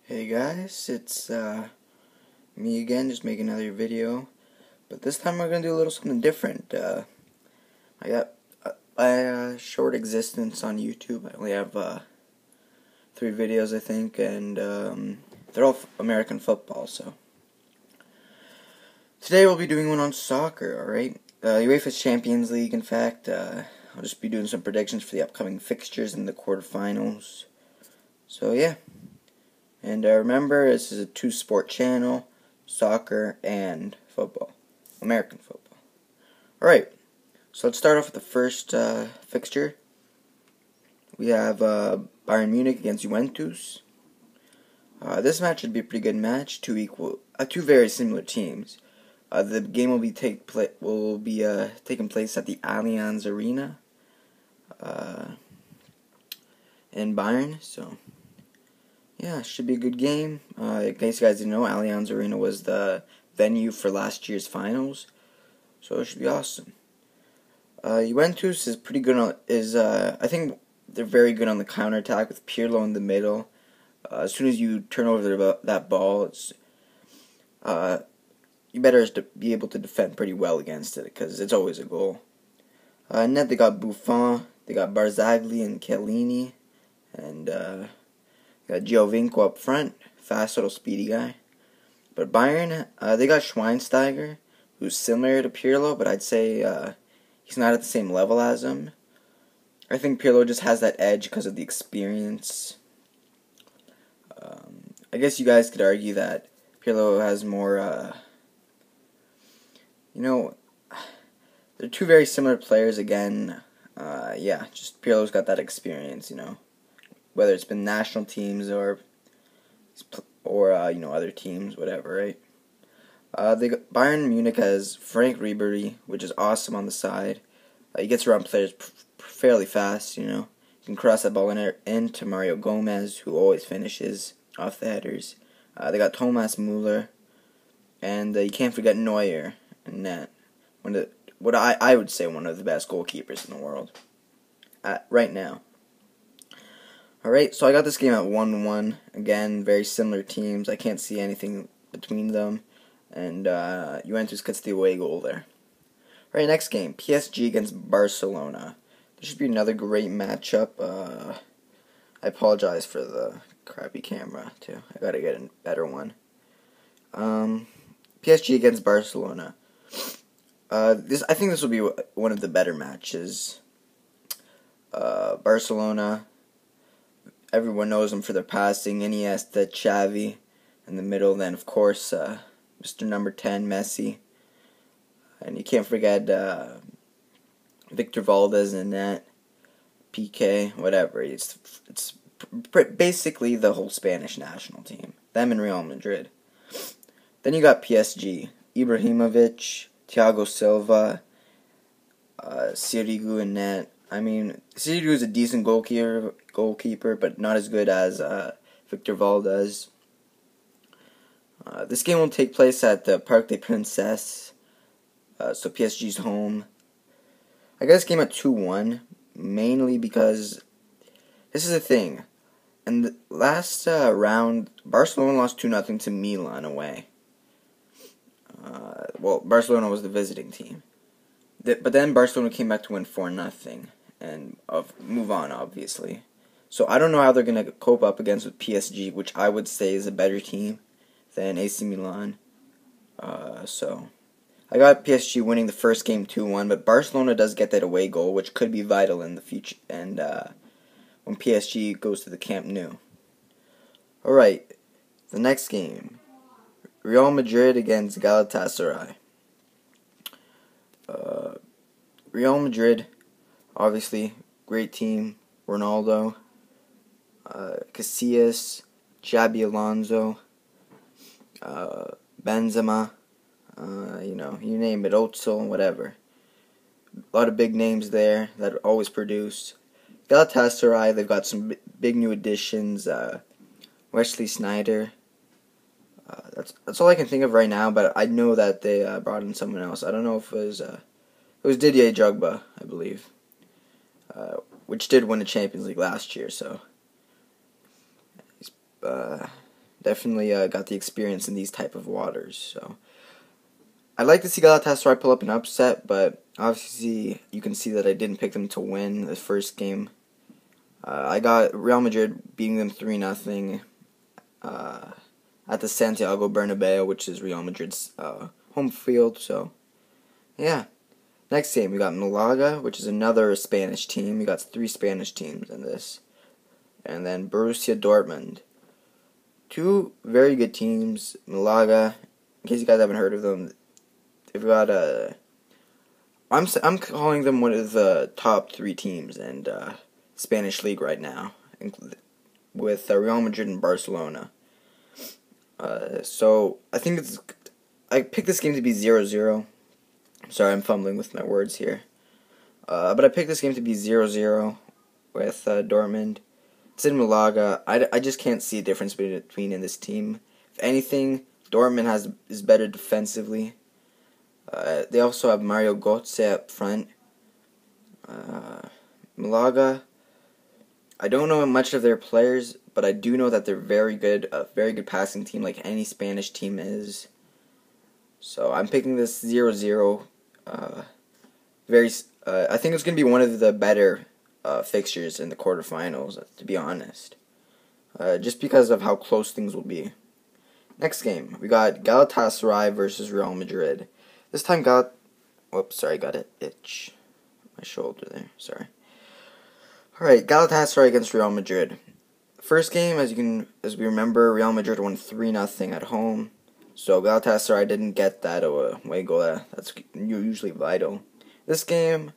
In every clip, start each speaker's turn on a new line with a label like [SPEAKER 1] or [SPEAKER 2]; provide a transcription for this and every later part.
[SPEAKER 1] Hey guys, it's me again, just making another video. But this time we're gonna do a little something different. I got a short existence on YouTube. I only have 3 videos, I think, and they're all American football. So today we'll be doing one on soccer. All right, UEFA's Champions League. In fact, I'll just be doing some predictions for the upcoming fixtures in the quarterfinals. So yeah. And remember, this is a 2-sport channel, soccer and football, American football. Alright, so let's start off with the first fixture. We have Bayern Munich against Juventus. This match should be a pretty good match, two very similar teams. The game will be taking place at the Allianz Arena in Bayern, so yeah, should be a good game. In case you guys didn't know, Allianz Arena was the venue for last year's finals, so it should be awesome. Juventus is pretty good I think they're very good on the counterattack with Pirlo in the middle. As soon as you turn over that ball, you better be able to defend pretty well against it because it's always a goal. In net they got Buffon, they got Barzagli and Chiellini, and got Giovinco up front, fast little speedy guy. But Bayern, they got Schweinsteiger, who's similar to Pirlo, but I'd say he's not at the same level as him. I think Pirlo just has that edge because of the experience. I guess you guys could argue that Pirlo has more, they're two very similar players again. Yeah, just Pirlo's got that experience, whether it's been national teams or other teams, whatever, right? Bayern Munich has Frank Ribery, which is awesome on the side. He gets around players fairly fast, He can cross that ball into Mario Gomez, who always finishes off the headers. They got Thomas Müller, and you can't forget Neuer in net. What I would say one of the best goalkeepers in the world right now. Alright, so I got this game at 1-1. Again, very similar teams. I can't see anything between them. And Juventus gets the away goal there. Alright, next game. PSG against Barcelona. This should be another great matchup. I apologize for the crappy camera, too. I gotta get a better one. PSG against Barcelona. I think this will be one of the better matches. Barcelona, everyone knows them for their passing. Iniesta, Xavi in the middle. Then, of course, Mr. Number 10, Messi. And you can't forget Victor Valdez in net, PK, whatever. It's basically the whole Spanish national team. Them and Real Madrid. Then you got PSG. Ibrahimovic, Thiago Silva, Sirigu in net. I mean, Sirigu is a decent goalkeeper, but not as good as Victor Valdez. This game will take place at the Parc des Princes, so PSG's home. I got this game at 2-1, mainly because this is the thing. In the last round, Barcelona lost 2-0 to Milan away. Barcelona was the visiting team. But then Barcelona came back to win 4-0 and move on, obviously. So I don't know how they're going to cope up against with PSG, which I would say is a better team than AC Milan. So I got PSG winning the first game 2-1, but Barcelona does get that away goal, which could be vital in the future. And when PSG goes to the Camp Nou. Alright, the next game. Real Madrid against Galatasaray. Real Madrid, obviously, great team. Ronaldo, Casillas, Xabi Alonso, Benzema, you name it, Özil, whatever. A lot of big names there that always produce. Galatasaray, they've got some big new additions. Wesley Sneijder. That's all I can think of right now, but I know that they brought in someone else. I don't know if it was Didier Drogba, I believe, which did win the Champions League last year, so he's Definitely got the experience in these type of waters. So I'd like to see Galatasaray pull up an upset, but obviously you can see that I didn't pick them to win the first game. I got Real Madrid beating them 3-0 at the Santiago Bernabeu, which is Real Madrid's home field. So yeah. Next game, we got Malaga, which is another Spanish team. We got 3 Spanish teams in this. And then Borussia Dortmund. 2 very good teams. Malaga, in case you guys haven't heard of them, they've got I'm calling them one of the top 3 teams in Spanish league right now, with Real Madrid and Barcelona. So I picked this game to be 0-0. Sorry, I'm fumbling with my words here. But I picked this game to be 0-0 with Dortmund. It's in Malaga. I just can't see a difference between in this team. If anything, Dortmund is better defensively. They also have Mario Götze up front. Malaga, I don't know much of their players, but I do know that they're very good, a very good passing team like any Spanish team is. So I'm picking this 0-0. I think it's going to be one of the better fixtures in the quarterfinals, to be honest. Just because of how close things will be. Next game, we got Galatasaray versus Real Madrid. This time whoops, sorry, got an itch. My shoulder there, sorry. Alright, Galatasaray against Real Madrid. First game, as we remember, Real Madrid won 3-0 at home. So Galatasaray didn't get that away goal. That's usually vital. This game,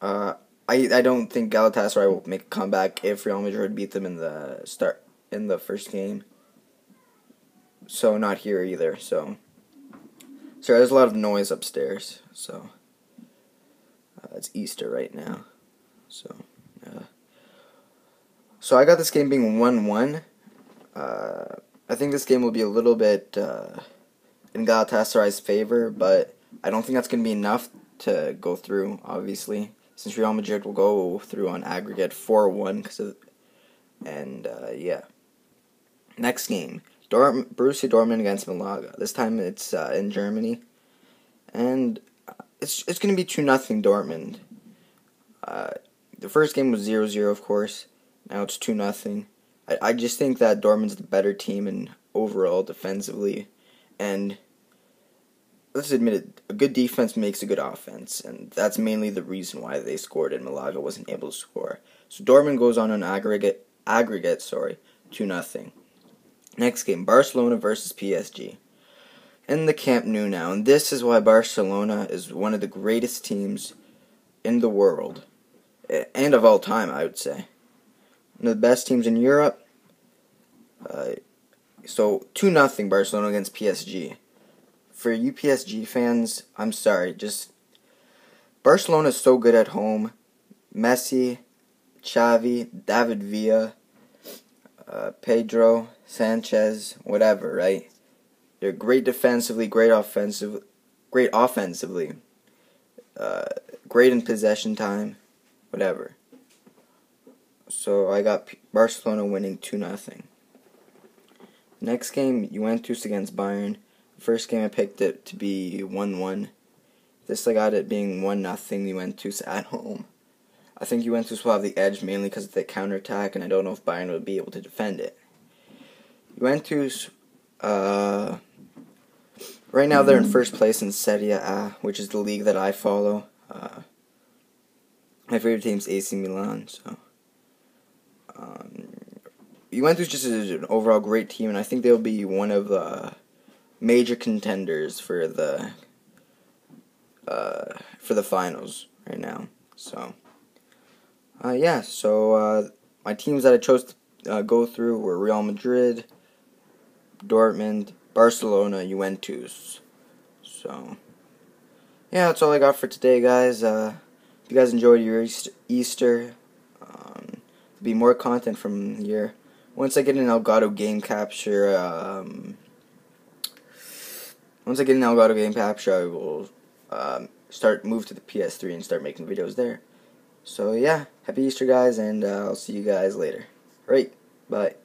[SPEAKER 1] I don't think Galatasaray will make a comeback if Real Madrid beat them in the first game. So not here either. So sorry, there's a lot of noise upstairs. So it's Easter right now. So I got this game being 1-1. I think this game will be a little bit in Galatasaray's favor, but I don't think that's going to be enough to go through, obviously, since Real Madrid will go through on aggregate 4-1. Yeah. Next game, Borussia Dortmund against Malaga. This time it's in Germany, and it's going to be 2-0 Dortmund. The first game was 0-0, of course. Now it's 2-0. I just think that Dortmund's the better team in overall defensively, and let's admit it, a good defense makes a good offense, and that's mainly the reason why they scored and Malaga wasn't able to score. So Dortmund goes on aggregate 2-0. Next game, Barcelona versus PSG. In the Camp Nou now, and this is why Barcelona is one of the greatest teams in the world, and of all time, I would say. One of the best teams in Europe. So 2-0 Barcelona against PSG. For you PSG fans, I'm sorry. Just Barcelona is so good at home. Messi, Xavi, David Villa, Pedro, Sanchez, whatever, right? They're great defensively, great offensively, great in possession time, whatever. So I got Barcelona winning 2-0. Next game, Juventus against Bayern. First game I picked it to be 1-1. This I got it being 1-0 Juventus at home. I think Juventus will have the edge mainly because of the counterattack, and I don't know if Bayern will be able to defend it. Juventus, right now they're in first place in Serie A, which is the league that I follow. My favorite team's AC Milan, so Juventus just is an overall great team, and I think they'll be one of the major contenders for the finals right now. So my teams that I chose to go through were Real Madrid, Dortmund, Barcelona, Juventus. So yeah, that's all I got for today, guys. If you guys enjoyed your Easter, there'll be more content from here. Once I get an Elgato game capture, I will move to the PS3 and start making videos there. So yeah, happy Easter, guys, and I'll see you guys later. Right, bye.